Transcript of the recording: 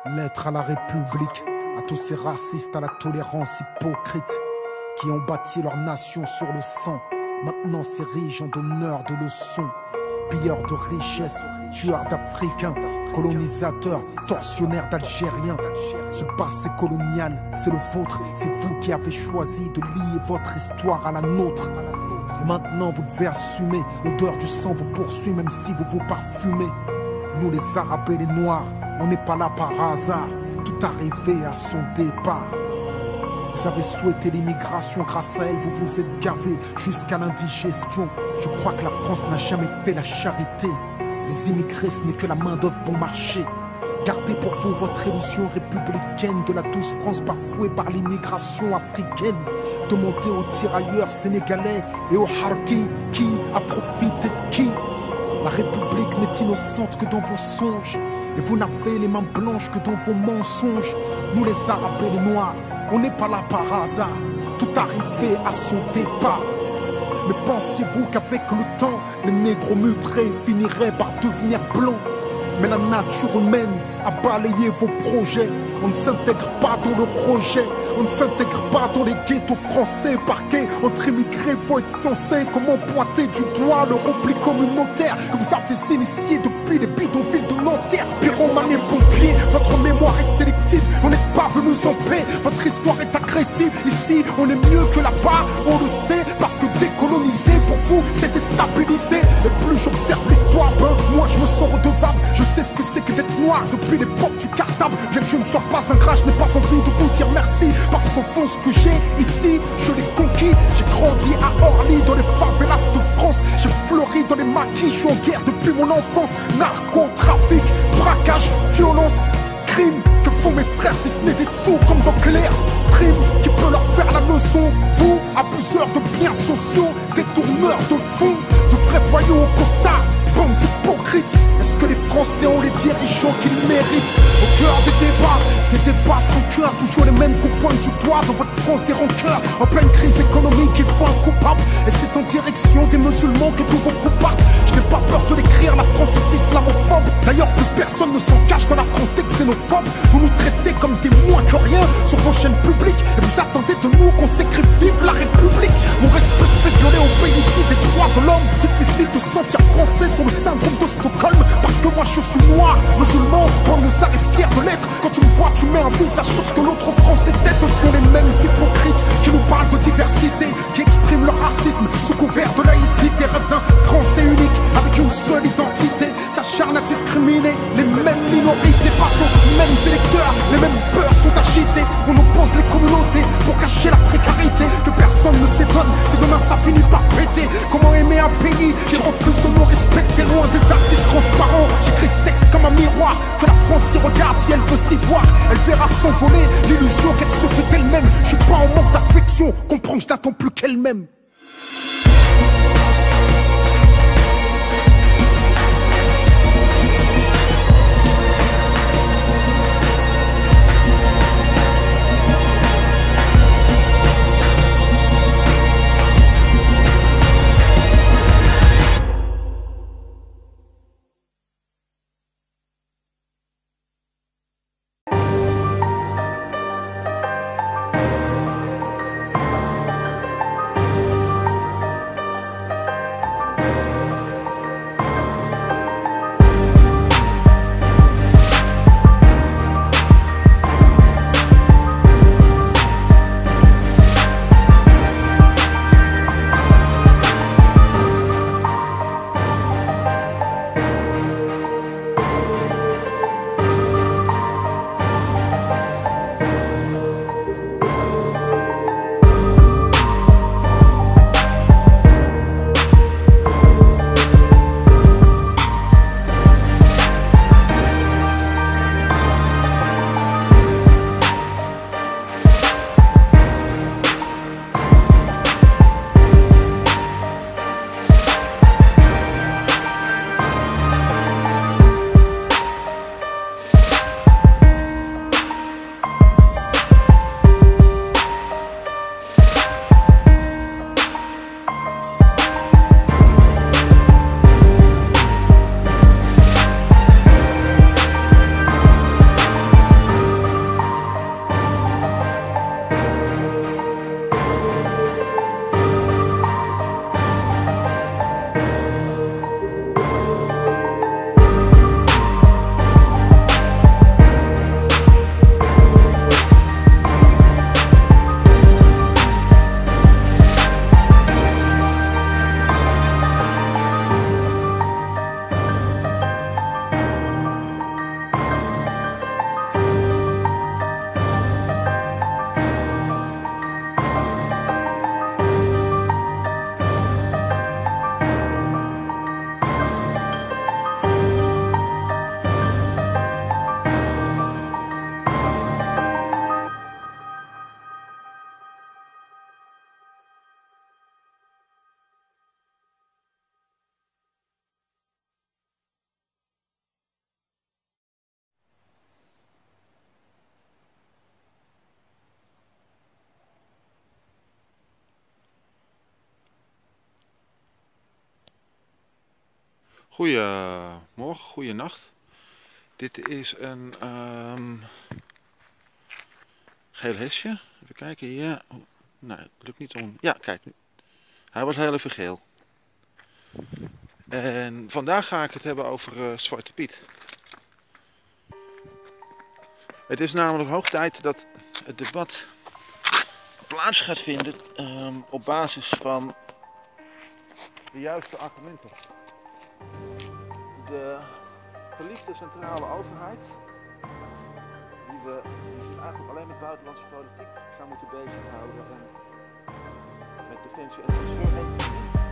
Lettre à la République, à tous ces racistes à la tolérance hypocrite qui ont bâti leur nation sur le sang, maintenant s'érigent en donneurs de leçons. Pilleurs de richesses, tueurs d'Africains, colonisateurs, tortionnaires d'Algériens. Ce passé colonial, c'est le vôtre, c'est vous qui avez choisi de lier votre histoire à la nôtre. Et maintenant vous devez assumer, l'odeur du sang vous poursuit même si vous vous parfumez. Nous les Arabes et les Noirs, on n'est pas là par hasard, tout arrivé à son départ. Vous avez souhaité l'immigration, grâce à elle vous vous êtes gavé jusqu'à l'indigestion. Je crois que la France n'a jamais fait la charité. Les immigrés ce n'est que la main d'œuvre bon marché. Gardez pour vous votre illusion républicaine de la douce France bafouée par l'immigration africaine. Demandez aux tirailleurs sénégalais et aux harkis qui a profité de qui. La République n'est innocente que dans vos songes, et vous n'avez les mains blanches que dans vos mensonges. Nous les Arabes et les Noirs, on n'est pas là par hasard, tout arrivé à son départ. Mais pensiez-vous qu'avec le temps, les négros mutrés finiraient par devenir blancs? Mais la nature humaine a balayé vos projets. On ne s'intègre pas dans le rejet, on ne s'intègre pas dans les ghettos français. Parqués entre immigrés, faut être censé. Comment pointer du doigt le repli communautaire que vous avez initié depuis les bidonvilles de Nanterre? Pyromane et pompiers, votre mémoire est sélective, vous n'êtes pas venus en paix, votre histoire est agressive. Ici, on est mieux que là-bas, on le sait, parce que décoloniser pour vous, c'est déstabiliser. Et plus j'observe l'histoire, moi je me sens redevable. Je sais ce que c'est que d'être noir depuis l'époque du cartable. Bien que je ne sois pas ingrat, je n'ai pas envie de vous dire merci, parce qu'au fond ce que j'ai ici, je l'ai conquis. J'ai grandi à Orly, dans les favelas de France. J'ai fleuri dans les maquis, je suis en guerre depuis mon enfance. Narcotrafic, braquage, violence, crime. Que font mes frères si ce n'est des sous comme dans Clair Stream? Qui peut leur faire la leçon? Vous, abuseurs de biens sociaux, détourneurs de fonds, de vrais voyous au costard, bande d'hypocrites. Est-ce que les Français ont les dirigeants qu'ils méritent? Au cœur des débats sans cœur, toujours les mêmes coups pointent du doigt dans votre France des rancœurs. En pleine crise économique, il faut un coupable, et c'est en direction des musulmans que tous vos coups partent. Je n'ai pas peur de l'écrire, la France est islamophobe. D'ailleurs plus personne ne s'en cache dans la France des xénophobes. Vous nous traitez comme des moins que rien sur vos chaînes publiques, et vous attendez de nous qu'on s'écrive vive la République. Mon respect se fait violer au pays dit des droits de l'homme. Difficile de se sentir français sur le syndrome de Stockholm, parce que moi je suis noir, musulman, banlieusard et fier de l'être. Quand tu me vois tu mets un visage sur ce que l'autre France déteste. Ce sont les mêmes hypocrites qui nous parlent de diversité, qui expriment leur racisme sous couvert de laïcité. Rêve d'un français unique avec une seule identité, s'acharne à discriminer les mêmes minorités face aux mêmes électeurs. Les mêmes peurs sont agitées, on oppose les communautés pour cacher la précarité. Que personne ne s'étonne si demain ça finit par péter. Comment aimer un pays qui refuse de nous respecter? Loin des artistes transparents, j'écris ce texte comme un miroir. Que la France s'y regarde, si elle veut s'y voir, elle verra s'envoler l'illusion qu'elle se fait d'elle-même. Je suis pas en manque d'affection, comprends que je n'attends plus qu'elle-même. Goedemorgen, goeienacht. Dit is een geel hesje. Even kijken, ja. Nee, het lukt niet om. Ja, kijk nu. Hij was heel even geel. En vandaag ga ik het hebben over Zwarte Piet. Het is namelijk hoog tijd dat het debat plaats gaat vinden op basis van de juiste argumenten. De geliefde centrale overheid, die zich eigenlijk alleen met buitenlandse politiek zou moeten bezighouden en met defensie en transfer.